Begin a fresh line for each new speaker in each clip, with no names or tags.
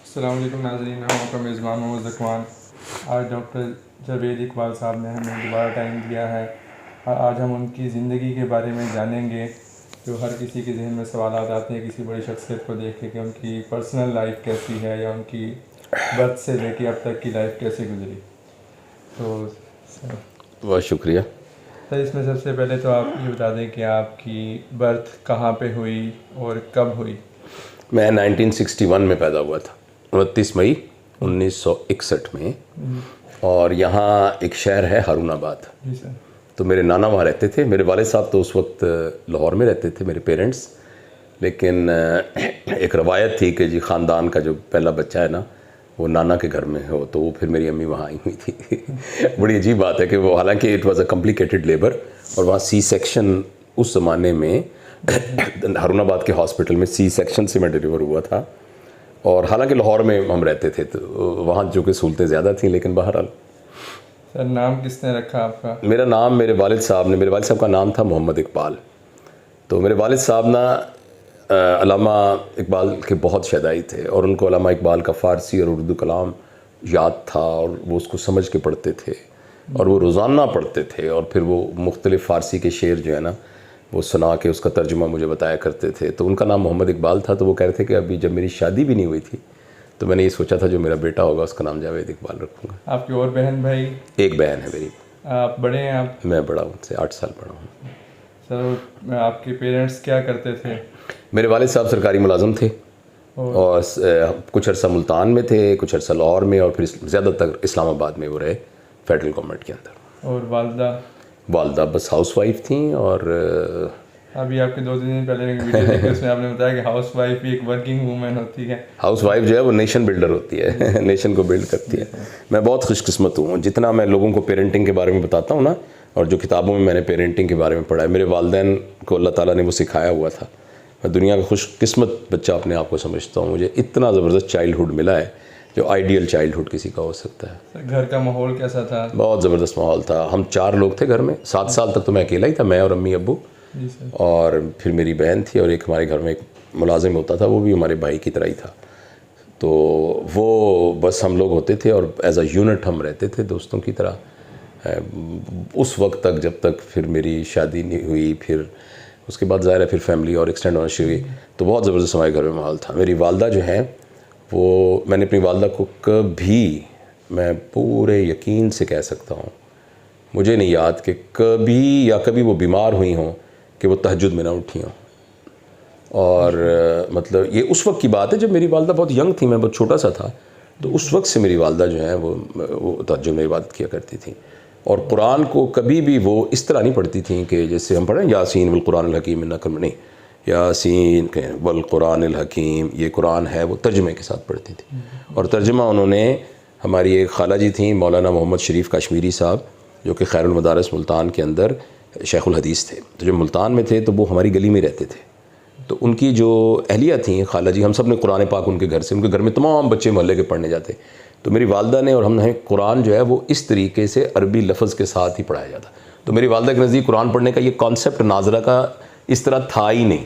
अस्सलाम वालेकुम नाज़रीन, मैं आपका मेज़बान मोहम्मद ज़कवान। आज डॉक्टर जावेद इकबाल साहब ने हमें दोबारा टाइम दिया है और आज हम उनकी ज़िंदगी के बारे में जानेंगे। जो हर किसी के जहन में सवाल आते हैं किसी बड़ी शख्सियत को देख के कि उनकी पर्सनल लाइफ कैसी है या उनकी बर्थ से लेके अब तक की लाइफ कैसे गुजरी। तो
बहुत शुक्रिया।
सर, इसमें सबसे पहले तो आप ये बता दें कि आपकी बर्थ कहाँ पे हुई और कब हुई।
मैं 1961 में पैदा हुआ था, 29 मई 1961 में। और यहाँ एक शहर है हारूनाबाद।
जी सर।
तो मेरे नाना वहाँ रहते थे। मेरे वालिद साहब तो उस वक्त लाहौर में रहते थे, मेरे पेरेंट्स। लेकिन एक रवायत थी कि जी ख़ानदान का जो पहला बच्चा है ना वो नाना के घर में हो, तो वो फिर मेरी अम्मी वहाँ आई हुई थी। बड़ी अजीब बात है कि वो, हालांकि it was a complicated labour, और वहाँ सी सेक्शन उस ज़माने में हारूनाबाद के हॉस्पिटल में सी सेक्शन से मैं डिलीवर हुआ था। और हालांकि लाहौर में हम रहते थे तो वहाँ जो कि सहूलतें ज़्यादा थी, लेकिन बहरहाल।
सर, नाम किसने रखा आपका?
मेरा नाम मेरे वालिद साहब का नाम था मोहम्मद इकबाल। तो मेरे वालिद साहब ना अल्लामा इकबाल के बहुत शदाई थे, और उनको अल्लामा इकबाल का फ़ारसी और उर्दू कलाम याद था, और वो उसको समझ के पढ़ते थे, और वो रोज़ाना पढ़ते थे। और फिर वो मुख्तलिफ़ फ़ारसी के शेर जो है ना वो सुना के उसका तर्जुमा मुझे बताया करते थे। तो उनका नाम मोहम्मद इकबाल था। तो वो कह रहे थे कि अभी जब मेरी शादी भी नहीं हुई थी तो मैंने ये सोचा था जो मेरा बेटा होगा उसका नाम जावेद इकबाल रखूँगा।
आपकी और बहन भाई?
एक बहन है मेरी।
आप बड़े हैं? आप?
मैं बड़ा हूँ, उनसे 8 साल बड़ा हूँ।
सर, आपके पेरेंट्स क्या करते थे?
मेरे वालिद साहब सरकारी मुलाजम थे, और कुछ अर्सा मुल्तान में थे, कुछ अर्सा लाहौर में, और फिर ज़्यादातर इस्लामाबाद में वो रहे फेडरल गवर्नमेंट के अंदर।
और वालदा?
वालदा बस हाउस वाइफ थी। और
अभी आपके 2-3 दिन पहले एक वीडियो देखी, उसमें आपने बताया कि हाउस वाइफ भी एक वर्किंग वूमेन होती है।
हाउस वाइफ जो है वो नेशन बिल्डर होती है। नेशन को बिल्ड करती है। मैं बहुत खुशकिस्मत हूँ। जितना मैं लोगों को पेरेंटिंग के बारे में बताता हूँ ना, और जो किताबों में मैंने पेरेंटिंग के बारे में पढ़ा है, मेरे वालिदैन को अल्लाह ताला ने वो सिखाया हुआ था। मैं दुनिया का खुशकिस्मत बच्चा अपने आप को समझता हूँ। मुझे इतना ज़बरदस्त चाइल्डहुड मिला है जो आइडियल चाइल्डहुड किसी का हो सकता है।
सर, घर का माहौल कैसा था?
बहुत ज़बरदस्त माहौल था। हम 4 लोग थे घर में। 7 साल तक तो मैं अकेला ही था, मैं और अम्मी अब्बू।
जी सर।
और फिर मेरी बहन थी, और एक हमारे घर में एक मुलाजिम होता था, वो भी हमारे भाई की तरह ही था। तो वो बस हम लोग होते थे, और एज अ यूनिट हम रहते थे दोस्तों की तरह उस वक्त तक, जब तक फिर मेरी शादी नहीं हुई। फिर उसके बाद ज़ाहिर है फिर फैमिली और एक्सटेंड होना शुरू हुई। तो बहुत ज़बरदस्त हमारे घर में माहौल था। मेरी वालदा जो है वो, मैंने अपनी वालदा को कभी, मैं पूरे यकीन से कह सकता हूँ, मुझे नहीं याद कि कभी वो बीमार हुई हों कि वो तहज्जुद में ना उठी हों। और मतलब ये उस वक्त की बात है जब मेरी वालदा बहुत यंग थी, मैं बहुत छोटा सा था। तो उस वक्त से मेरी वालदा जो है वो तहज्जुद में इबादत किया करती थी। और कुरान को कभी भी वो इस तरह नहीं पढ़ती थी कि जैसे हम पढ़ें यासीन वल कुरानिल हकीम इन्नका कम, नहीं, यासीन वल कुरानिल हकीम, ये कुरान है वो तर्जुमे के साथ पढ़ती थी। और तर्जुमा उन्होंने, हमारी एक खाला जी थी मौलाना मोहम्मद शरीफ कश्मीरी साहब, जो कि खैरुल मदारिस मुल्तान के अंदर शेखुल हदीस थे। तो जब मुल्तान में थे तो वो हमारी गली में रहते थे। तो उनकी जो अहलिया थी खाला जी, हम सब ने कुरान पाक उनके घर से, उनके घर में तमाम बच्चे मोहल्ले के पढ़ने जाते। तो मेरी वालदा ने और हमने कुरान जो है वो इस तरीके से अरबी लफ्ज़ के साथ ही पढ़ाया जाता। तो मेरी वालदा के नज़दीक कुरान पढ़ने का ये कॉन्सेप्ट नाजरा का इस तरह था ही नहीं।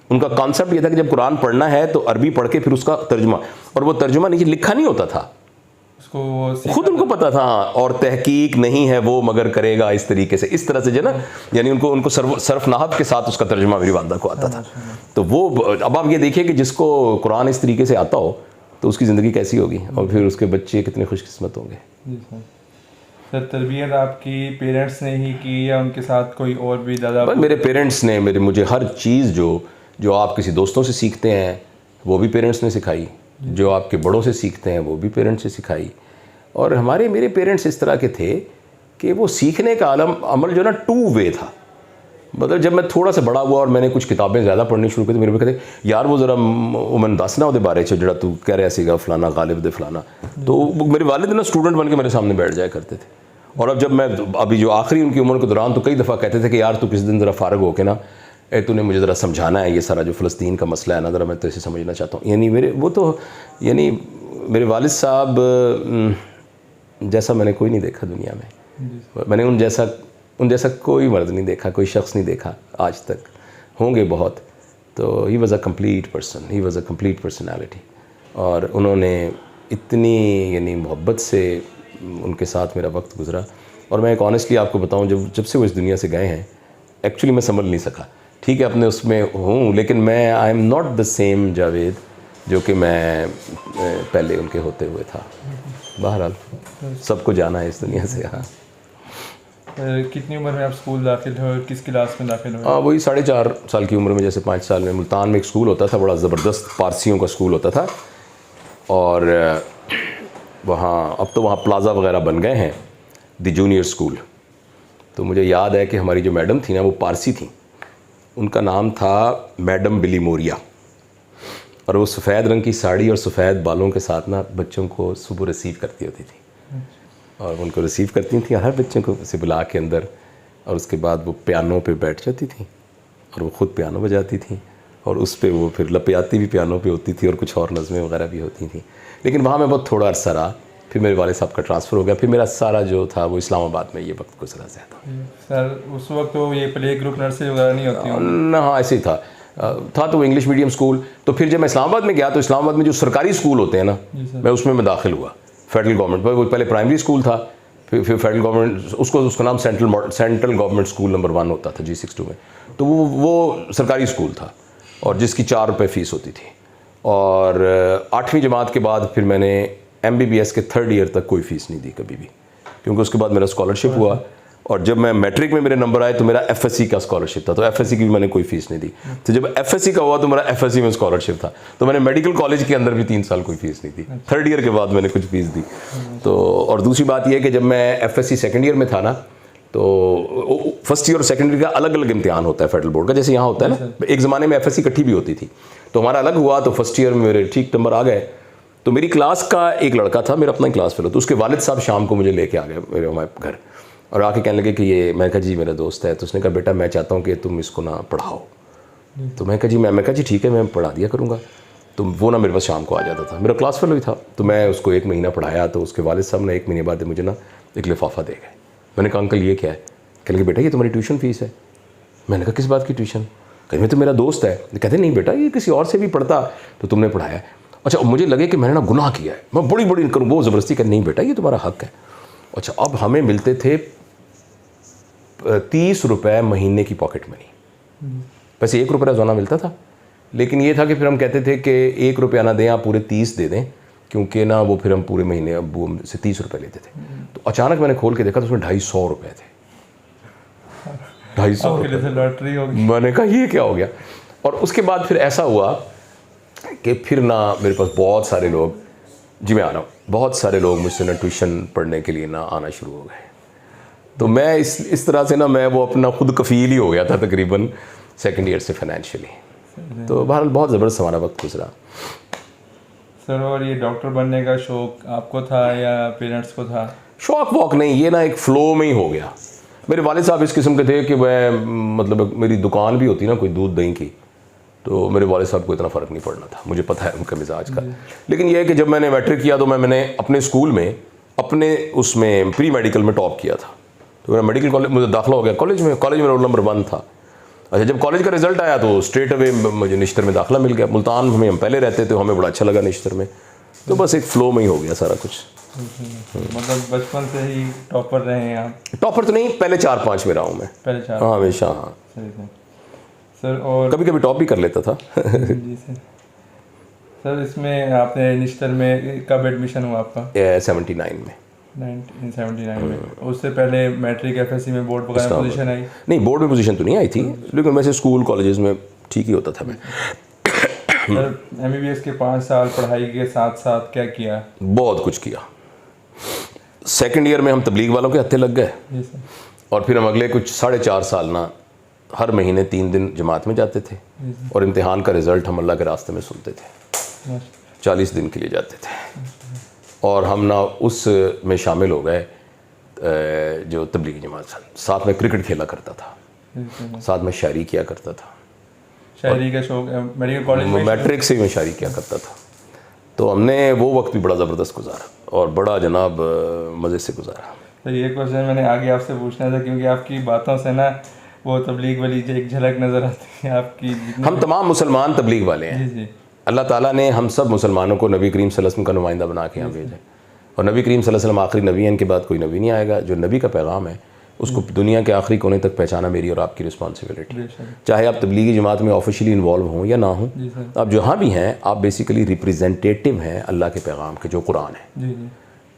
उनका कॉन्सेप्ट ये था कि जब कुरान पढ़ना है तो अरबी पढ़ के फिर उसका तर्जुमा, और वो तर्जुमा नीचे लिखा नहीं होता था,
उसको
खुद उनको पता था। और तहकीक नहीं है वो मगर करेगा इस तरीके से, इस तरह से जो ना, यानी उनको सर्फ नाहब के साथ उसका तर्जुमा मेरी वालदा को आता था। तो वो, अब आप ये देखिए कि जिसको कुरान इस तरीके से आता हो तो उसकी ज़िंदगी कैसी होगी, और फिर उसके बच्चे कितने खुशकिस्मत होंगे।
जी सर। सर, तरबियत आपकी पेरेंट्स ने ही की या उनके साथ कोई और भी दादा?
मेरे पेरेंट्स ने मुझे हर चीज़ जो आप किसी दोस्तों से सीखते हैं वो भी पेरेंट्स ने सिखाई, जो आपके बड़ों से सीखते हैं वो भी पेरेंट्स से सिखाई। और मेरे पेरेंट्स इस तरह के थे कि वो सीखने का अमल जो ना 2 वे था। मतलब जब मैं थोड़ा सा बड़ा हुआ और मैंने कुछ किताबें ज़्यादा पढ़नी शुरू की तो मेरे पे कहते यार वो ज़रा मैंने दस ना वो बारे जरा तू कह रहा सीगा फलाना गालिब दे फलाना। तो मेरे वालिद ना स्टूडेंट बन के मेरे सामने बैठ जाया करते थे। और अब जब मैं अभी जो आखिरी उनकी उम्र के दौरान तो कई दफ़ा कहते थे कि यार तू किस दिन ज़रा फ़ारग हो के ना तूने मुझे ज़रा समझाना है ये सारा जो फ़लस्तीन का मसला है ना, ज़रा मैं तो इसे समझना चाहता हूँ। यानी मेरे वालिद साहब जैसा मैंने कोई नहीं देखा दुनिया में। मैंने उन जैसा कोई मर्द नहीं देखा, कोई शख्स नहीं देखा आज तक। होंगे बहुत। तो he was a complete person, he was a complete personality. और उन्होंने इतनी यानी मोहब्बत से उनके साथ मेरा वक्त गुज़रा। और मैं एक ऑनेस्टली आपको बताऊं, जब से वो इस दुनिया से गए हैं एक्चुअली मैं संभल नहीं सका। ठीक है अपने उसमें हूँ, लेकिन मैं I am not the same Javed जो कि मैं पहले उनके होते हुए था। बहरहाल सबको जाना है इस दुनिया से। हाँ,
कितनी उम्र में आप स्कूल दाखिल हुए, किस क्लास में दाखिल हुए?
वही 4.5 साल की उम्र में, जैसे 5 साल में मुल्तान में एक स्कूल होता था, बड़ा ज़बरदस्त पारसियों का स्कूल होता था। और वहाँ अब तो वहाँ प्लाज़ा वगैरह बन गए हैं, द जूनियर स्कूल। तो मुझे याद है कि हमारी जो मैडम थी ना वो पारसी थी, उनका नाम था मैडम बिली मोरिया। और वो सफ़ेद रंग की साड़ी और सफ़ेद बालों के साथ ना बच्चों को सुबह रिसीव करती होती थी, और उनको रिसीव करती थी हर बच्चे को से बुला के अंदर। और उसके बाद वो पियानो पे बैठ जाती थी और वो ख़ुद पियानो बजाती थी, और उस पे वो फिर लपियाती भी पियानो पे होती थी और कुछ और नज़में वगैरह भी होती थी। लेकिन वहाँ मैं बहुत थोड़ा अरसा रहा, फिर मेरे वाले साहब का ट्रांसफ़र हो गया, फिर मेरा सारा जो था वो इस्लामाबाद में ये वक्त गुजरा ज़्यादा।
सर उस वक्त तो ये प्ले ग्रुप नर्सरी वगैरह नहीं होती
ना? हाँ ऐसे ही था तो वो इंग्लिश मीडियम स्कूल। तो फिर जब मैं इस्लामाबाद में गया तो इस्लामाबाद में जो सरकारी स्कूल होते हैं ना, मैं उसमें दाखिल हुआ। फेडरल गवर्नमेंट, वो पहले प्राइमरी स्कूल था, फिर फेडरल गवर्नमेंट, उसका नाम सेंट्रल गवर्नमेंट स्कूल नंबर 1 होता था G62 में। तो वो सरकारी स्कूल था और जिसकी 4 रुपये फ़ीस होती थी। और 8वीं जमात के बाद फिर मैंने MBBS के 3rd ईयर तक कोई फ़ीस नहीं दी कभी भी, क्योंकि उसके बाद मेरा स्कॉलरशिप हुआ। और जब मैं मैट्रिक में मेरे नंबर आए तो मेरा FSC का स्कॉलरशिप था, तो FSC की भी मैंने कोई फ़ीस नहीं दी। तो जब FSC का हुआ तो मेरा FSC में स्कॉलरशिप था, तो मैंने मेडिकल कॉलेज के अंदर भी 3 साल कोई फ़ीस नहीं दी। 3rd ईयर के बाद मैंने कुछ फ़ीस दी। तो और दूसरी बात यह कि जब मैं FSC 2nd ईयर में था ना, तो फर्स्ट ईयर और सेकेंड ईयर का अलग अलग इम्तिहान होता है फेडरल बोर्ड का, जैसे यहाँ होता है ना। एक ज़माने में FSC इकट्ठी भी होती थी, तो हमारा अलग हुआ। तो फर्स्ट ईयर में मेरे ठीक नंबर आ गए। तो मेरी क्लास का एक लड़का था, मेरा अपना क्लास फेलो, तो उसके वालिद साहब शाम को मुझे लेके आ गए मेरे हमारे घर, और आके कहने लगे कि ये, मैं कहा जी मेरा दोस्त है। तो उसने कहा बेटा मैं चाहता हूँ कि तुम इसको ना पढ़ाओ। तो मैं कहा जी ठीक है मैं पढ़ा दिया करूँगा। तो वो ना मेरे पास शाम को आ जाता था, मेरा क्लास फेलो ही था। तो मैं उसको 1 महीना पढ़ाया, तो उसके वालिद साहब ने 1 महीने बाद मुझे ना एक लिफाफा दे गए। मैंने कहा अंकल ये क्या है? कहने लगे बेटा ये तुम्हारी ट्यूशन फ़ीस है। मैंने कहा किस बात की ट्यूशन? कहते मैं तो मेरा दोस्त है। कहते नहीं बेटा ये किसी और से भी पढ़ता तो तुमने पढ़ाया। अच्छा, मुझे लगे कि मैंने ना गुनाह किया है, मैं बड़ी करूँ, वो ज़बरदस्ती कर, नहीं बेटा ये तुम्हारा हक़ है। अच्छा, अब हमें मिलते थे 30 रुपये महीने की पॉकेट मनी। वैसे 1 रुपया रोज़ाना मिलता था, लेकिन ये था कि फिर हम कहते थे कि 1 रुपया ना दें, आप पूरे 30 दे दें, क्योंकि ना वो फिर हम पूरे महीने अब वो से 30 रुपये लेते थे। तो अचानक मैंने खोल के देखा तो उसमें 250 रुपये थे। 250
लॉटरी हो गई।
मैंने कहा ये क्या हो गया? और उसके बाद फिर ऐसा हुआ कि फिर ना मेरे पास बहुत सारे लोग, जी मैं आ रहा हूँ, बहुत सारे लोग मुझसे ना ट्यूशन पढ़ने के लिए ना आना शुरू हो गए। तो मैं इस तरह से ना मैं वो अपना खुद कफ़ील ही हो गया था तकरीबन 2nd ईयर से फाइनेंशियली। तो बहरहाल बहुत ज़बरदस्त हमारा वक्त गुजरा।
सर और ये डॉक्टर बनने का शौक़ आपको था या पेरेंट्स को था?
शौक़ वॉक नहीं, ये ना एक फ़्लो में ही हो गया। मेरे वालिद साहब इस किस्म के थे कि मैं मतलब मेरी दुकान भी होती ना कोई दूध दही की, तो मेरे वालिद साहब को इतना फ़र्क नहीं पड़ना था। मुझे पता है उनका मिजाज का। लेकिन यह है कि जब मैंने मैट्रिक किया तो मैंने अपने स्कूल में अपने उसमें प्री मेडिकल में टॉप किया था। तो मेरा मेडिकल कॉलेज मुझे दाखिला हो गया कॉलेज में रोल नंबर 1 था। अच्छा, जब कॉलेज का रिज़ल्ट आया तो स्ट्रेट अवे मुझे निश्तर में दाखिला मिल गया। मुल्तान में हम पहले रहते थे, हमें बड़ा अच्छा लगा निश्तर में। तो बस एक फ़्लो में ही हो गया सारा कुछ।
मतलब बचपन से ही टॉपर रहे हैं आप?
टॉपर तो नहीं, पहले 4-5 में रहा हूँ मैं,
पहले 4?
हाँ हमेशा। हाँ
सर और
कभी कभी टॉप भी कर लेता था।
जी सर इसमें आपने निश्तर में कब एडमिशन हुआ आपका?
79 में।
1979 में। उससे पहले मैट्रिक FSC में बोर्ड वगैरह पोजीशन आई?
नहीं, बोर्ड में पोजीशन तो नहीं आई थी, लेकिन वैसे स्कूल कॉलेजेस में ठीक ही होता था मैं।
सर MBBS के 5 साल पढ़ाई के साथ साथ क्या किया?
बहुत कुछ किया। 2nd ईयर में हम तबलीग वालों के हत्थे लग गए, और फिर हम अगले कुछ 4.5 साल ना हर महीने 3 दिन जमात में जाते थे, और इम्तिहान का रिज़ल्ट हम अल्लाह के रास्ते में सुनते थे। 40 दिन के लिए जाते थे, और हम ना उस में शामिल हो गए जो तबलीगी जमात। साथ में क्रिकेट खेला करता था, साथ में शायरी किया करता था।
शायरी का शौक मेडिकल कॉलेज में?
मैट्रिक से ही मैं शायरी किया करता था। तो हमने वो वक्त भी बड़ा ज़बरदस्त गुजारा और बड़ा जनाब मज़े से गुजारा।
तो ये क्वेश्चन मैंने आगे आपसे पूछना था, क्योंकि आपकी बातों से ना वो तबलीग वाली एक झलक नज़र आती है आपकी।
हम तमाम मुसलमान तबलीग वाले हैं।
जी।
अल्लाह ताला ने हम सब मुसलमानों को नबी करीम सल्लल्लाहु अलैहि वसल्लम का नुमाइंदा बना के यहाँ भेजा, और नबी करीम सल्लल्लाहु अलैहि वसल्लम आखिरी नबी हैं, इनके बाद कोई नबी नहीं आएगा। जो नबी का पैगाम है उसको दुनिया के आखिरी कोने तक पहुँचाना मेरी और आपकी रिस्पॉन्सिबिलिटी है। चाहे आप तबलीगी जमात में ऑफिशियली इन्वॉल्व हों या ना हों, आप जहाँ भी हैं आप बेसिकली रिप्रेजेंटेटिव हैं अल्लाह के पैगाम के, जो कुरान है।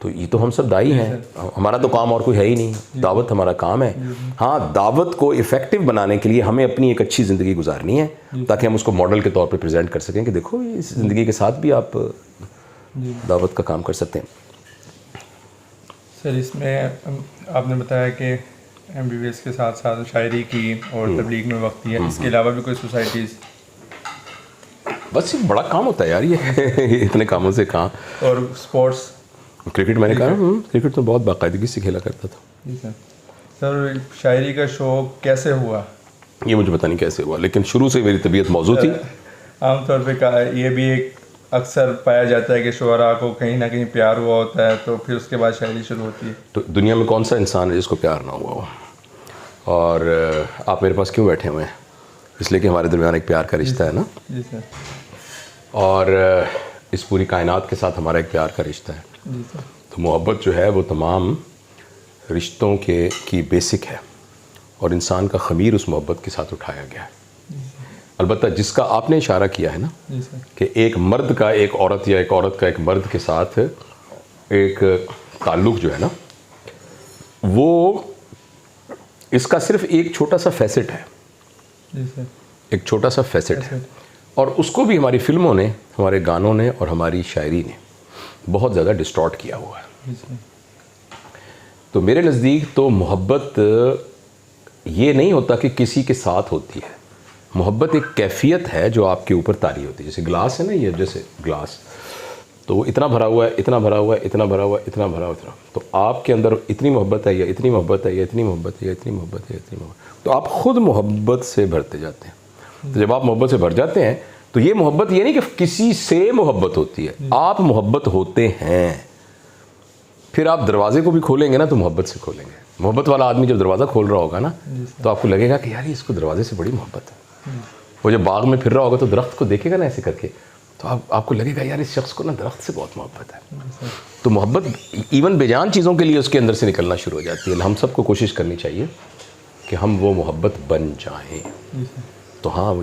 तो ये तो हम सब दाई हैं, हमारा तो काम और कोई है ही नहीं, दावत हमारा काम है। हाँ, दावत को इफ़ेक्टिव बनाने के लिए हमें अपनी एक अच्छी ज़िंदगी गुजारनी है, ताकि हम उसको मॉडल के तौर पे प्रेजेंट कर सकें कि देखो इस ज़िंदगी के साथ भी आप दावत का काम कर सकते हैं।
सर, इसमें आपने बताया कि MBBS के साथ साथ शायरी की और तबलीग में वक्त दिया, इसके अलावा भी कोई सोसाइटीज़?
बस ये बड़ा काम होता है यार, ये इतने कामों से कहाँ।
और स्पोर्ट्स?
क्रिकेट मैंने कहा, क्रिकेट तो बहुत बाकायदगी से खेला करता था।
जी सर। सर, शायरी का शौक़ कैसे हुआ?
ये मुझे पता नहीं कैसे हुआ, लेकिन शुरू से मेरी तबीयत मौजूद थी।
आमतौर पे कहा ये भी एक अक्सर पाया जाता है कि शुअरा को कहीं ना कहीं प्यार हुआ होता है, तो फिर उसके बाद शायरी शुरू होती है।
तो दुनिया में कौन सा इंसान है जिसको प्यार ना हुआ हो? और आप मेरे पास क्यों बैठे हुए हैं? इसलिए कि हमारे दरमियान एक प्यार का रिश्ता है ना।
जी सर।
और इस पूरी कायनात के साथ हमारा एक प्यार का रिश्ता है।
जी सर।
तो मोहब्बत जो है वो तमाम रिश्तों की बेसिक है, और इंसान का ख़मीर उस मोहब्बत के साथ उठाया गया है। अलबत्ता जिसका आपने इशारा किया है ना, कि एक मर्द का एक औरत या एक औरत का एक मर्द के साथ एक ताल्लुक़ जो है ना, वो इसका सिर्फ एक छोटा सा फैसेट है।
जी सर।
एक छोटा सा फैसेट है, और उसको भी हमारी फिल्मों ने, हमारे गानों ने और हमारी शायरी ने बहुत ज़्यादा डिस्टॉर्ट किया हुआ है।
जी सर।
तो मेरे नज़दीक तो मोहब्बत ये नहीं होता कि किसी के साथ होती है। मोहब्बत एक कैफियत है जो आपके ऊपर तारी होती है। जैसे ग्लास है ना, ये जैसे ग्लास, तो वो इतना भरा हुआ है, इतना भरा हुआ है, इतना भरा हुआ है, इतना भरा हुआ है, तो आपके अंदर इतनी मोहब्बत है या इतनी मोहब्बत है या इतनी मोहब्बत है या इतनी मोहब्बत है या इतनी मोहब्बत, तो आप खुद मोहब्बत से भरते जाते हैं। तो जब आप मोहब्बत से भर जाते हैं, तो ये मोहब्बत ये नहीं कि किसी से मोहब्बत होती है, आप मोहब्बत होते हैं। फिर आप दरवाजे को भी खोलेंगे ना तो मोहब्बत से खोलेंगे। मोहब्बत वाला आदमी जब दरवाज़ा खोल रहा होगा ना, तो आपको लगेगा कि यार इसको दरवाजे से बड़ी मोहब्बत है। वो जब बाग में फिर रहा होगा तो दरख्त को देखेगा ना ऐसे करके, तो आपको लगेगा यार इस शख्स को ना दरख्त से बहुत मोहब्बत है। तो मोहब्बत इवन बेजान चीज़ों के लिए उसके अंदर से निकलना शुरू हो जाती है। हम सबको कोशिश करनी चाहिए कि हम वो मोहब्बत बन जाएं। तो हाँ,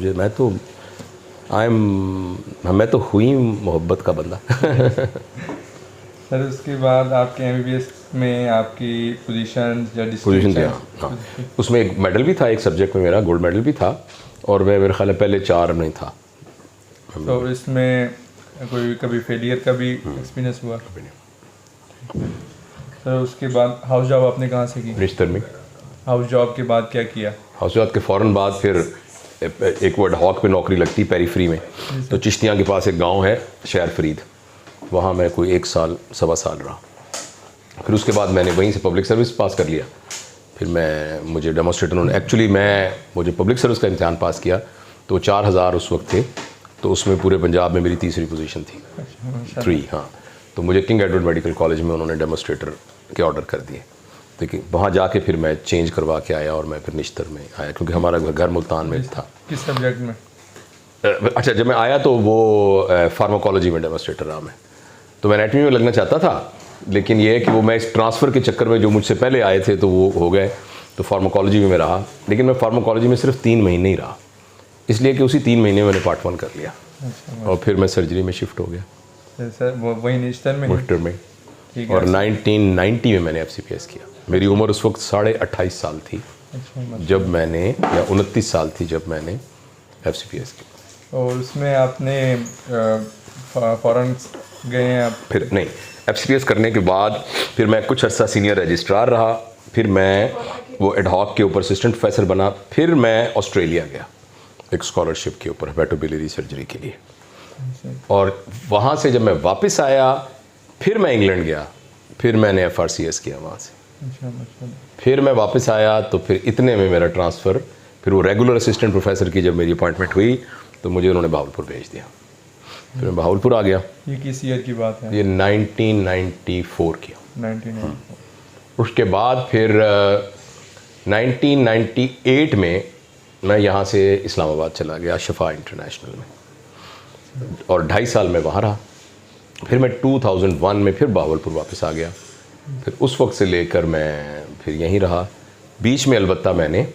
मैं तो हुई मोहब्बत का बंदा।
सर, उसके बाद आपके MBBS में आपकी पोजीशन या
पोजीशन थी, हाँ, उसमें एक मेडल भी था, एक सब्जेक्ट में मेरा गोल्ड मेडल भी था, और मैं मेरे ख्याल पहले 4 में था।
तो इसमें कोई कभी फेलियर का भी एक्सपीरियंस हुआ? सर, उसके बाद हाउस जॉब आपने कहाँ से की?
रिश्तर में।
हाउस जॉब के बाद क्या किया?
हाउस जॉब के फ़ौरन बाद फिर एक वो एडहॉक पे नौकरी लगती पेरीफ्री में। तो चिश्तियाँ के पास एक गांव है शहर फरीद, वहाँ मैं कोई 1 साल सवा साल रहा। फिर उसके बाद मैंने वहीं से पब्लिक सर्विस पास कर लिया। फिर मुझे डेमोस्ट्रेटर एक्चुअली मुझे पब्लिक सर्विस का इम्तहान पास किया, तो 4000 उस वक्त थे, तो उसमें पूरे पंजाब में मेरी तीसरी पोजीशन थी। 3, हाँ। तो मुझे किंग एडवर्ड मेडिकल कॉलेज में उन्होंने डेमोस्ट्रेटर के ऑर्डर कर दिए। देखिए वहाँ जाके फिर मैं चेंज करवा के आया, और मैं फिर निश्तर में आया, क्योंकि हमारा घर मुल्तान में था।
किस सब्जेक्ट में?
अच्छा, जब मैं आया तो वो फार्माकोलॉजी में डेमोस्ट्रेटर रहा मैं। तो मैं एनाटॉमी में लगना चाहता था, लेकिन ये है कि वो मैं इस ट्रांसफ़र के चक्कर में जो मुझझसे पहले आए थे तो वो हो गए, तो फार्माकोलॉजी में मैं रहा। लेकिन मैं फार्माकोलॉजी में सिर्फ 3 महीने ही रहा, इसलिए कि उसी 3 महीने में मैंने पार्ट 1 कर लिया। और फिर मैं सर्जरी में शिफ्ट हो गया।
सर, वही निश्तर में?
निश्तर में। और 1990 में मैंने FCPS किया। मेरी उम्र उस वक्त 28.5 साल थी जब मैंने, या 29 साल थी जब मैंने FCPS किया।
और उसमें आपने फ़ौरन गए हैं आप?
फिर नहीं, FCPS करने के बाद फिर मैं कुछ अर्सा सीनियर रजिस्ट्रार रहा, फिर मैं वो एडहॉक के ऊपर असिस्टेंट प्रोफेसर बना, फिर मैं ऑस्ट्रेलिया गया एक स्कॉलरशिप के ऊपर हेपेटोबिलियरी सर्जरी के लिए। और वहाँ से जब मैं वापस आया फिर मैं इंग्लैंड गया, फिर मैंने FRCS किया वहाँ से। फिर मैं वापस आया तो फिर इतने में मेरा ट्रांसफ़र, फिर वो रेगुलर असिस्टेंट प्रोफेसर की जब मेरी अपॉइंटमेंट हुई तो मुझे उन्होंने बहावलपुर भेज दिया। फिर मैं बहावलपुर आ गया।
ये किस ईयर की बात है?
ये 1994 की।
1994।
उसके बाद फिर 1998 में मैं यहाँ से इस्लामाबाद चला गया, शफा इंटरनेशनल में। और 2.5 साल मैं वहाँ रहा। फिर मैं 2001 में फिर बहावलपुर वापस आ गया। फिर उस वक्त से लेकर मैं फिर यहीं रहा। बीच में अलबत्ता मैंने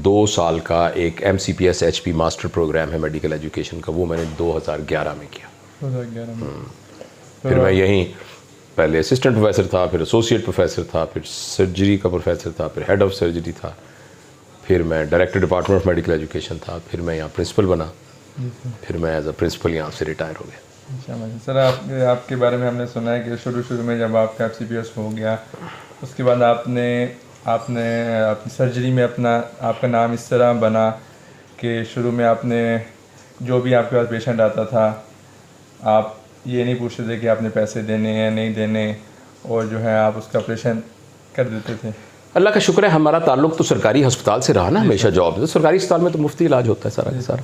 2 साल का एक MCPS HP मास्टर प्रोग्राम है मेडिकल एजुकेशन का, वो मैंने 2011 में किया।
2011 में
फिर मैं यहीं पहले असिस्टेंट प्रोफेसर था, फिर एसोसिएट प्रोफेसर था, फिर सर्जरी का प्रोफेसर था, फिर हेड ऑफ सर्जरी था, फिर मैं director department of medical education था, फिर मैं यहाँ प्रिंसिपल बना, फिर मैं एज अ प्रिंसिपल यहाँ से रिटायर हो गया।
सर आपके बारे में हमने सुना है कि शुरू में जब आपका MCPS हो गया, उसके बाद आपने अपनी सर्जरी में आपका नाम इस तरह बना कि शुरू में आपने जो भी आपके पास पेशेंट आता था, आप ये नहीं पूछते थे कि आपने पैसे देने हैं नहीं देने, और जो है आप उसका ऑपरेशन कर देते थे।
अल्लाह का शुक्र है हमारा ताल्लुक़ तो सरकारी अस्पताल से रहा ना हमेशा। जॉब तो सरकारी अस्पताल में तो मुफ्ती इलाज होता है सारा का सारा।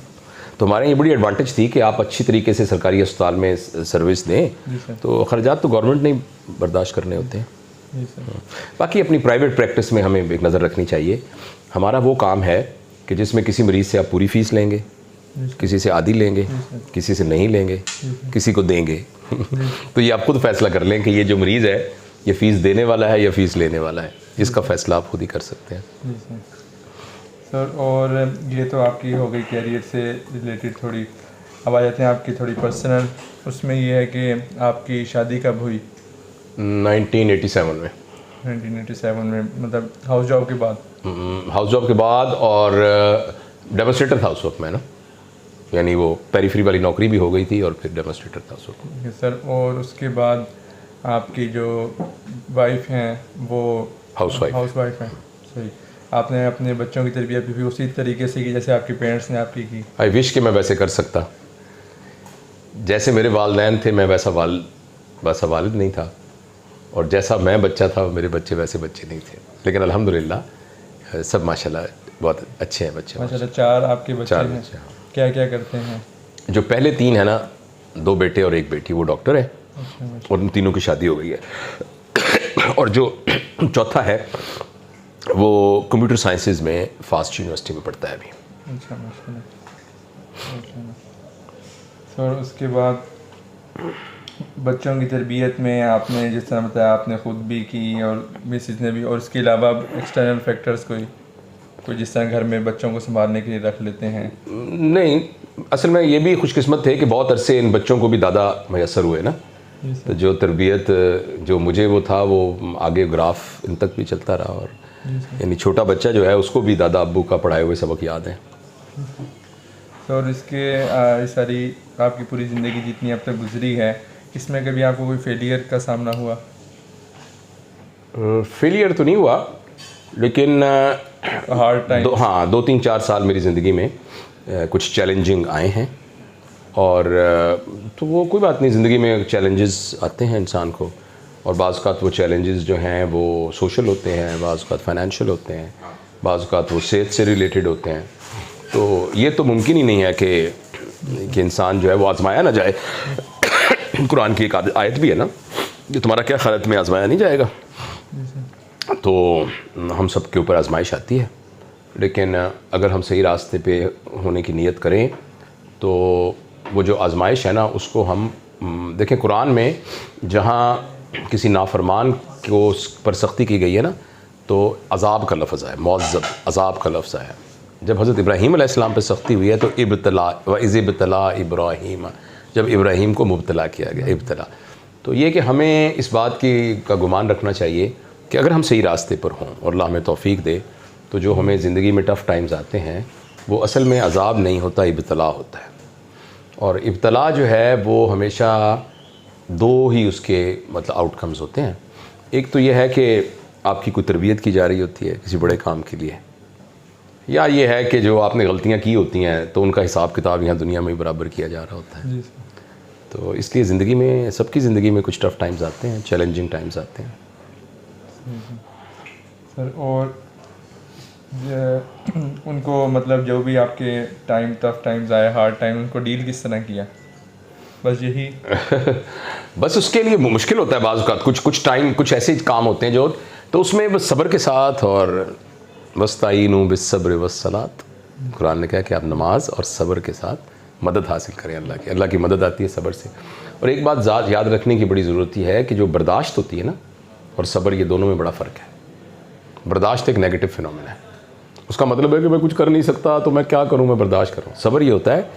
तो हमारे ये बड़ी एडवांटेज थी कि आप अच्छी तरीके से सरकारी अस्पताल में सर्विस दें, तो खर्चात तो गवर्नमेंट नहीं बर्दाश्त करने होते हैं। बाकी अपनी प्राइवेट प्रैक्टिस में हमें एक नज़र रखनी चाहिए। हमारा वो काम है कि जिसमें किसी मरीज़ से आप पूरी फ़ीस लेंगे, किसी से आधी लेंगे, किसी से नहीं लेंगे, किसी को देंगे। तो ये आप खुद फैसला कर लें कि ये जो मरीज़ है ये फ़ीस देने वाला है या फ़ीस लेने वाला है। इसका फ़ैसला आप खुद ही कर सकते हैं।
सर और ये तो आपकी हो गई कैरियर से रिलेटेड थोड़ी। अब आ जाते हैं आपकी थोड़ी पर्सनल। उसमें ये है कि आपकी शादी कब हुई?
1987 में।
1987 में, मतलब हाउस जॉब के बाद?
हाउस जॉब के बाद, और डेमोस्ट्रेटर था उस वक्त मैं ना, यानी वो पेरीफ्री वाली नौकरी भी हो गई थी और फिर डेमोस्ट्रेटर था उस वक्त।
सर और उसके बाद आपकी जो वाइफ हैं वो हाउस वाइफ हैं। सही। आपने अपने बच्चों की तरबियत भी उसी तरीके से की जैसे आपके पेरेंट्स ने आपकी की?
आई विश कि मैं वैसे कर सकता। जैसे मेरे वालिदैन थे मैं वैसा वालिद नहीं था, और जैसा मैं बच्चा था मेरे बच्चे वैसे बच्चे नहीं थे। लेकिन अल्हम्दुलिल्लाह सब माशाल्लाह बहुत अच्छे हैं बच्चे।
माशाल्लाह 4 आपके बच्चे हैं। क्या क्या करते हैं? जो
पहले 3 है ना, 2 बेटे और 1 बेटी, वो डॉक्टर है। और उन तीनों की शादी हो गई है। और जो चौथा है वो कंप्यूटर साइंसेज में फास्ट यूनिवर्सिटी में पढ़ता है अभी।
अच्छा माशाल्लाह। सर उसके बाद बच्चों की तरबियत में आपने जिस तरह बताया आपने ख़ुद भी की और मिसेस ने भी, और इसके अलावा एक्सटर्नल फैक्टर्स कोई जिस तरह घर में बच्चों को संभालने के लिए रख लेते हैं?
नहीं, असल में ये भी खुशकिस्मत थे कि बहुत अरसे इन बच्चों को भी दादा मैसर हुए ना, तो जो तरबियत जो मुझे वो था वो आगे ग्राफ इन तक भी चलता रहा। और यानी छोटा बच्चा जो है उसको भी दादा अब्बू का पढ़ाए हुए सबक याद है।
तो और इसके सारी आपकी पूरी ज़िंदगी जितनी अब तक गुजरी है, इसमें कभी आपको कोई फेलियर का सामना हुआ?
फेलियर तो नहीं हुआ, लेकिन
हार्ड टाइम।
हाँ, 2-3-4 साल मेरी ज़िंदगी में कुछ चैलेंजिंग आए हैं। और तो वो कोई बात नहीं, ज़िंदगी में चैलेंजेस आते हैं इंसान को, और बाज़ औक़ात वो चैलेंजेस जो हैं वो सोशल होते हैं, बाज़ औक़ात फाइनेंशियल होते हैं, बाज़ औक़ात वो सेहत से रिलेटेड होते हैं। तो ये तो मुमकिन ही नहीं है कि इंसान जो है वो आज़माया ना जाए। कुरान की एक आयत भी है ना कि तुम्हारा क्या ख्याल है तुम्हें आज़माया नहीं जाएगा। तो हम सब के ऊपर आजमाइश आती है, लेकिन अगर हम सही रास्ते पे होने की नीयत करें तो वो जो आजमाइश है ना उसको हम देखें। कुरान में जहाँ किसी नाफरमान को पर सख्ती की गई है ना, तो अज़ाब का लफ्ज़ है, मुअज़्ज़ब अज़ाब का लफ्ज़ है। जब हज़रत इब्राहीम अलैहिस्सलाम पे सख्ती हुई है तो इब्तला व इज़ इब्तला इब्राहीम, जब इब्राहीम को मुब्तला किया गया, इब्तला। तो ये कि हमें इस बात का गुमान रखना चाहिए कि अगर हम सही रास्ते पर हों और अल्लाह हमें तौफ़ीक दे, तो जो हमें ज़िंदगी में टफ़ टाइम्स आते हैं वो असल में अज़ाब नहीं होता, इब्तला होता है। और इब्तला जो है वो हमेशा 2 ही उसके मतलब आउटकम्स होते हैं। एक तो ये है कि आपकी कोई तरबियत की जा रही होती है किसी बड़े काम के लिए, या ये है कि जो आपने गलतियाँ की होती हैं तो उनका हिसाब किताब यहाँ दुनिया में बराबर किया जा रहा होता है। तो इसलिए ज़िंदगी में, सबकी ज़िंदगी में कुछ टफ़ टाइम्स आते हैं, चैलेंजिंग टाइम्स आते हैं।
सर और उनको मतलब जो भी आपके टफ़ टाइम्स आए, हार्ड टाइम, उनको डील किस तरह किया? बस यही
बस उसके लिए मुश्किल होता है बाज़ औक़ात। कुछ टाइम कुछ ऐसे काम होते हैं जो, तो उसमें बस सब्र के साथ, और वस्ताईनु बिस्सब्र वस्सलात, कुरान ने कहा कि आप नमाज और सब्र के साथ मदद हासिल करें अल्लाह की मदद आती है सब्र से। और एक बात याद रखने की बड़ी ज़रूरत है कि जो बर्दाश्त होती है ना और सब्र, ये दोनों में बड़ा फ़र्क है। बर्दाश्त एक नेगेटिव फिनोमेना है, उसका मतलब है कि मैं कुछ कर नहीं सकता तो मैं क्या करूँ, मैं बर्दाश्त कर रहा हूँ। सब्र ये होता है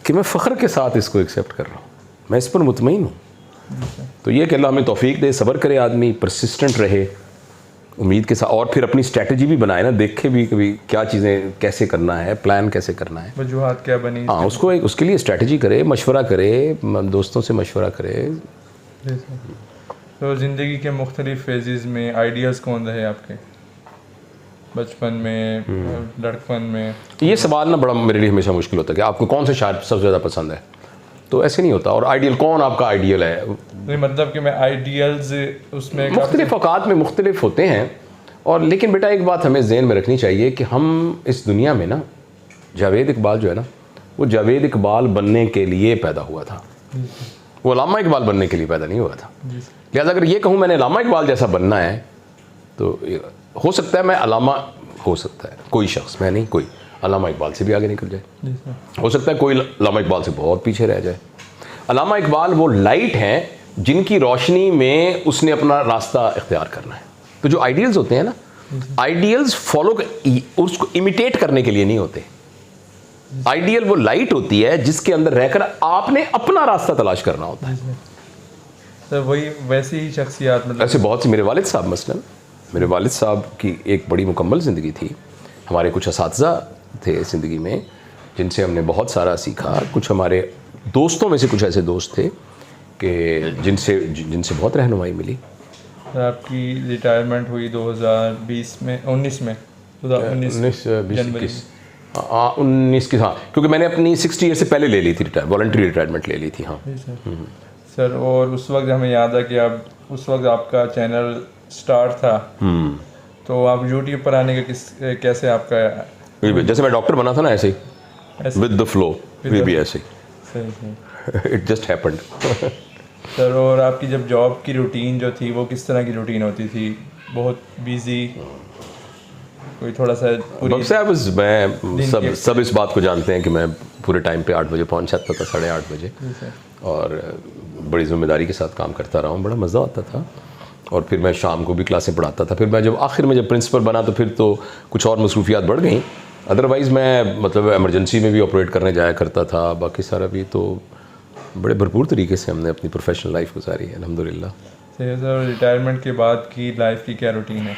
कि मैं फ़ख्र के साथ इसको एक्सेप्ट कर रहा हूँ, मैं इस पर मुतमईन हूँ। तो ये कि अल्लाह हमें तौफीक दे, सब्र करे आदमी, परसिस्टेंट रहे उम्मीद के साथ, और फिर अपनी स्ट्रैटेजी भी बनाए ना, देखे भी कभी क्या चीज़ें कैसे करना है, प्लान कैसे करना है,
वजूहात क्या बनी।
हाँ उसको उसके लिए स्ट्रैटेजी करे, मशवरा करे, दोस्तों से मशवरा करे।
तो ज़िंदगी के मुख्तलिफ फेजेस में आइडियाज़ कौन रहे आपके, बचपन में, लड़कपन में?
ये सवाल ना बड़ा मेरे लिए हमेशा मुश्किल होता है कि आपको कौन सा शायर सबसे ज़्यादा पसंद है, तो ऐसे नहीं होता। और आइडियल कौन आपका आइडियल है,
नहीं मतलब कि मैं आइडियल्स उसमें
मुख्तलिफ औकात में मुख्तलिफ होते हैं। और लेकिन बेटा एक बात हमें ज़हन में रखनी चाहिए कि हम इस दुनिया में ना, जावेद इकबाल जो है ना, वो जावेद इकबाल बनने के लिए पैदा हुआ था, वो अल्लामा इकबाल बनने के लिए पैदा नहीं हुआ था। लिहाजा अगर ये कहूँ मैंने अल्लामा इकबाल जैसा बनना है, तो हो सकता है मैं अल्लामा, हो सकता है कोई शख्स, मैं नहीं, कोई अल्लामा इकबाल से भी आगे निकल जाए, हो सकता है कोई अल्लामा इकबाल से बहुत पीछे रह जाए। अल्लामा इकबाल वो लाइट हैं जिनकी रोशनी में उसने अपना रास्ता इख्तियार करना है। तो जो आइडियल्स होते हैं ना, आइडियल्स फॉलो उसको इमिटेट करने के लिए नहीं होते। आइडियल वो लाइट होती है जिसके अंदर रहकर आपने अपना रास्ता तलाश करना होता है।
तो वही वैसी ही शख्सियत, मतलब
ऐसे बहुत सी, मेरे वालिद साहब मसलन, मेरे वालिद साहब की एक बड़ी मुकम्मल ज़िंदगी थी। हमारे कुछ असातिज़ा थे ज़िंदगी में जिनसे हमने बहुत सारा सीखा। कुछ हमारे दोस्तों में से कुछ ऐसे दोस्त थे कि जिनसे बहुत रहनुमाई मिली।
आपकी रिटायरमेंट हुई 2020 में, 19 में,
19 की, हाँ, क्योंकि मैंने अपनी 60 ईयर से पहले ले ली थी वॉलंटरी रिटायरमेंट ले ली थी। हाँ
सर, और उस वक्त हमें याद है कि आप उस वक्त आपका चैनल स्टार्ट था, तो आप यूट्यूब पर आने का कैसे आपका,
जैसे मैं डॉक्टर बना था ना ऐसे ही, विद द फ्लो, भी ऐसे ही, इट जस्ट हैपेंड।
सर, और आपकी जब जॉब की रूटीन जो थी वो किस तरह की रूटीन होती थी? बहुत बिजी, कोई थोड़ा सा पूरी?
मैं सब इस बात को जानते हैं कि मैं पूरे टाइम पे 8 बजे पहुंच जाता था, 8:30 बजे, और बड़ी ज़िम्मेदारी के साथ काम करता रहा हूँ, बड़ा मज़ा आता था। और फिर मैं शाम को भी क्लासें पढ़ाता था। फिर मैं जब आखिर में जब प्रिंसिपल बना तो फिर तो कुछ और मसरूफियात बढ़ गई। अदरवाइज़ मैं मतलब एमरजेंसी में भी ऑपरेट करने जाया करता था, बाकी सारा भी। तो बड़े भरपूर तरीके से हमने अपनी प्रोफेशनल लाइफ गुजारी है, अल्हम्दुलिल्लाह।
सर, रिटायरमेंट के बाद की लाइफ की क्या रूटीन है?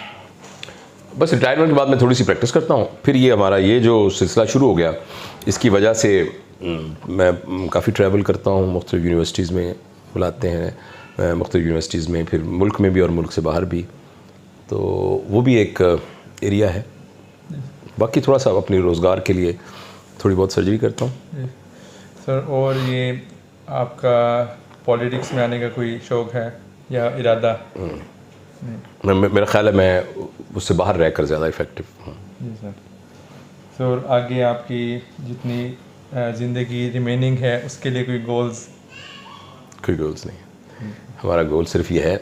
बस रिटायरमेंट के बाद मैं थोड़ी सी प्रैक्टिस करता हूँ। फिर ये हमारा ये जो सिलसिला शुरू हो गया, इसकी वजह से मैं काफ़ी ट्रैवल करता हूँ, मुख्तलिफ यूनिवर्सिटीज़ में बुलाते हैं, मुख्तलिफ यूनिवर्सिटीज़ में, फिर मुल्क में भी और मुल्क से बाहर भी। तो वो भी एक एरिया है। बाकी थोड़ा सा अपनी रोज़गार के लिए थोड़ी बहुत सर्जरी करता हूँ।
सर, और ये आपका पॉलिटिक्स में आने का कोई शौक़ है या इरादा?
मेरा ख्याल है मैं उससे बाहर रहकर ज़्यादा इफ़ेक्टिव हूँ।
जी सर। सर, आगे आपकी जितनी ज़िंदगी रिमेनिंग है उसके लिए कोई गोल्स?
कोई गोल्स नहीं। हमारा गोल सिर्फ ये है,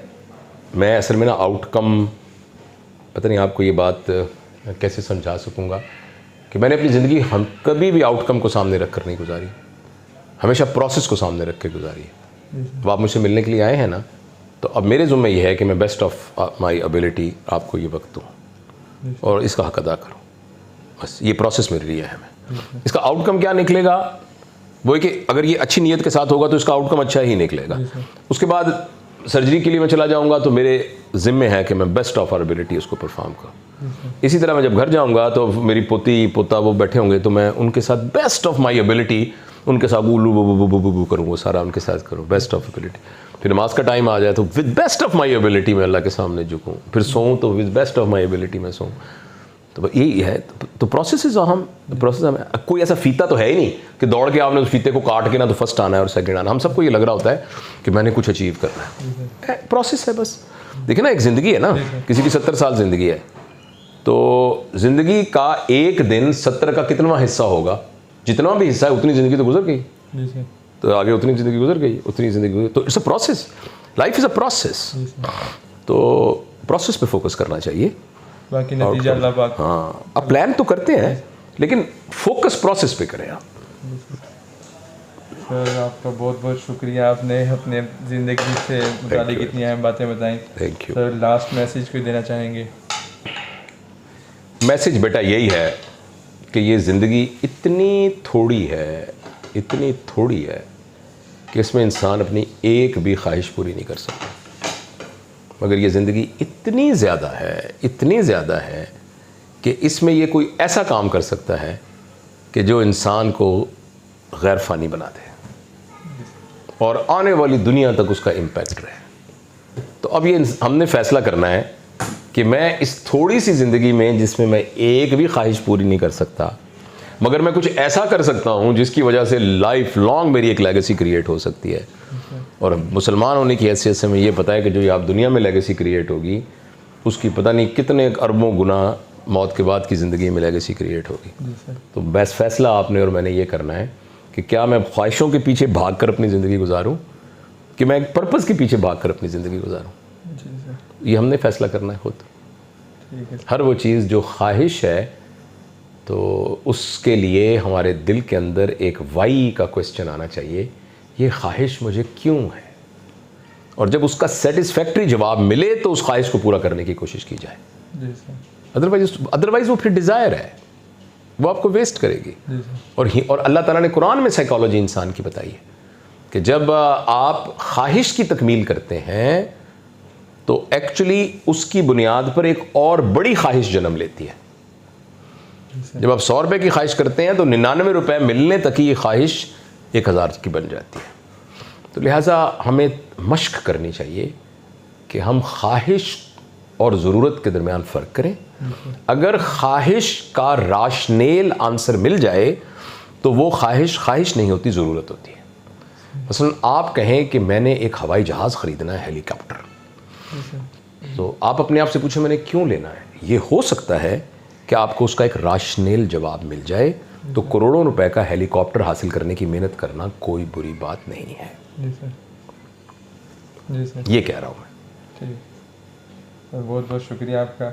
मैं असल में ना आउटकम, पता नहीं आपको ये बात कैसे समझा सकूँगा कि मैंने अपनी ज़िंदगी हम कभी भी आउटकम को सामने रख कर नहीं गुजारी, हमेशा प्रोसेस को सामने रख के गुजारी है। अब आप मुझसे मिलने के लिए आए हैं ना, तो अब मेरे ज़ुम्मे ये है कि मैं बेस्ट ऑफ माई एबिलिटी आपको ये वक्त दूँ और इसका हक अदा करूँ। बस ये प्रोसेस मेरे लिए है। मैं इसका आउटकम क्या निकलेगा वो है कि अगर ये अच्छी नीयत के साथ होगा तो इसका आउटकम अच्छा ही निकलेगा। उसके बाद सर्जरी के लिए मैं चला जाऊँगा तो मेरे ज़िम्मे है कि मैं बेस्ट ऑफ आर एबिलिटी उसको परफॉर्म करूँ। इसी तरह मैं जब घर जाऊँगा तो मेरी पोती पोता वो बैठे होंगे तो मैं उनके साथ बेस्ट ऑफ माई एबिलिटी उनके साथ उल्लू बू करूँ, वो सारा उनके साथ करूँ, बेस्ट ऑफ एबिलिटी। फिर नमाज का टाइम आ जाए तो with best of my ability मैं अल्लाह के सामने झुकूँ। फिर सोऊँ तो with best of my ability मैं सोऊँ। तो यही है। तो प्रोसेस इज अहम। प्रोसेस हमें कोई ऐसा फीता तो है ही नहीं कि दौड़ के आपने उस फीते को काट के ना तो फर्स्ट आना है और सेकंड आना। हम सबको ये लग रहा होता है कि मैंने कुछ अचीव करना है। प्रोसेस है बस। देखिए ना, एक ज़िंदगी है ना, किसी की 70 साल ज़िंदगी है, तो ज़िंदगी का एक दिन 70 का कितना हिस्सा होगा, जितना भी हिस्सा है उतनी ज़िंदगी तो गुजर गई, तो आगे उतनी ज़िंदगी गुजर गई, उतनी ज़िंदगी। तो it's a process, life is a process. तो प्रोसेस पे फोकस करना चाहिए,
बाकी नतीजा अल्लाह पाक।
हाँ, अब प्लान तो करते हैं लेकिन फोकस प्रोसेस पे करें आप।
सर आपका बहुत बहुत शुक्रिया, आपने अपने ज़िंदगी से मुतालिक इतनी अहम बातें बताई।
Thank you.
Sir last message कोई देना चाहेंगे?
मैसेज बेटा यही है कि ये ज़िंदगी इतनी थोड़ी है, इतनी थोड़ी है कि इसमें इंसान अपनी एक भी ख्वाहिश पूरी नहीं कर सकता, मगर ये ज़िंदगी इतनी ज़्यादा है, इतनी ज़्यादा है कि इसमें ये कोई ऐसा काम कर सकता है कि जो इंसान को गैर फ़ानी बना दे और आने वाली दुनिया तक उसका इम्पैक्ट रहे। तो अब ये हमने फ़ैसला करना है कि मैं इस थोड़ी सी ज़िंदगी में, जिसमें मैं एक भी ख्वाहिश पूरी नहीं कर सकता, मगर मैं कुछ ऐसा कर सकता हूँ जिसकी वजह से लाइफ लॉन्ग मेरी एक लेगेसी क्रिएट हो सकती है। और मुसलमान होने की हैसियत से हमें ये पता है कि जो ये आप दुनिया में लेगेसी क्रिएट होगी, उसकी पता नहीं कितने अरबों गुना मौत के बाद की ज़िंदगी में लेगेसी क्रिएट होगी। तो बेस्ट फैसला आपने और मैंने ये करना है कि क्या मैं ख्वाहिशों के पीछे भाग कर अपनी ज़िंदगी गुजारूँ कि मैं एक पर्पज़ के पीछे भाग कर अपनी ज़िंदगी गुजारूँ। ये हमने फ़ैसला करना है खुद। हर वो चीज़ जो ख्वाहिश है, तो उसके लिए हमारे दिल के अंदर एक वाई का क्वेश्चन आना चाहिए, ये ख्वाहिश मुझे क्यों है, और जब उसका सेटिस्फैक्ट्री जवाब मिले तो उस ख्वाहिश को पूरा करने की कोशिश की जाए। अदरवाइज वो फिर डिज़ायर है, वो आपको वेस्ट करेगी। और अल्लाह ताला ने कुरान में साइकोलॉजी इंसान की बताई है कि जब आप ख्वाहिश की तकमील करते हैं तो एक्चुअली उसकी बुनियाद पर एक और बड़ी ख्वाहिश जन्म लेती है। जब आप 100 रुपये की ख्वाहिश करते हैं तो 99 रुपये मिलने तक ही ये ख्वाहिश 1000 की बन जाती है। तो लिहाजा हमें मश्क करनी चाहिए कि हम ख्वाहिश और ज़रूरत के दरमियान फ़र्क करें। अगर ख्वाहिश का राशनेल आंसर मिल जाए तो वो ख्वाहिश नहीं होती, ज़रूरत होती है। मसलन आप कहें कि मैंने एक हवाई जहाज़ ख़रीदना है, हेलीकॉप्टर, तो आप अपने आप से पूछें मैंने क्यों लेना है। ये हो सकता है कि आपको उसका एक राशनेल जवाब मिल जाए, तो करोड़ों रुपए का हेलीकॉप्टर हासिल करने की मेहनत करना कोई बुरी बात नहीं है।
जी सर।
ये कह रहा हूँ मैं।
ठीक, बहुत बहुत शुक्रिया आपका।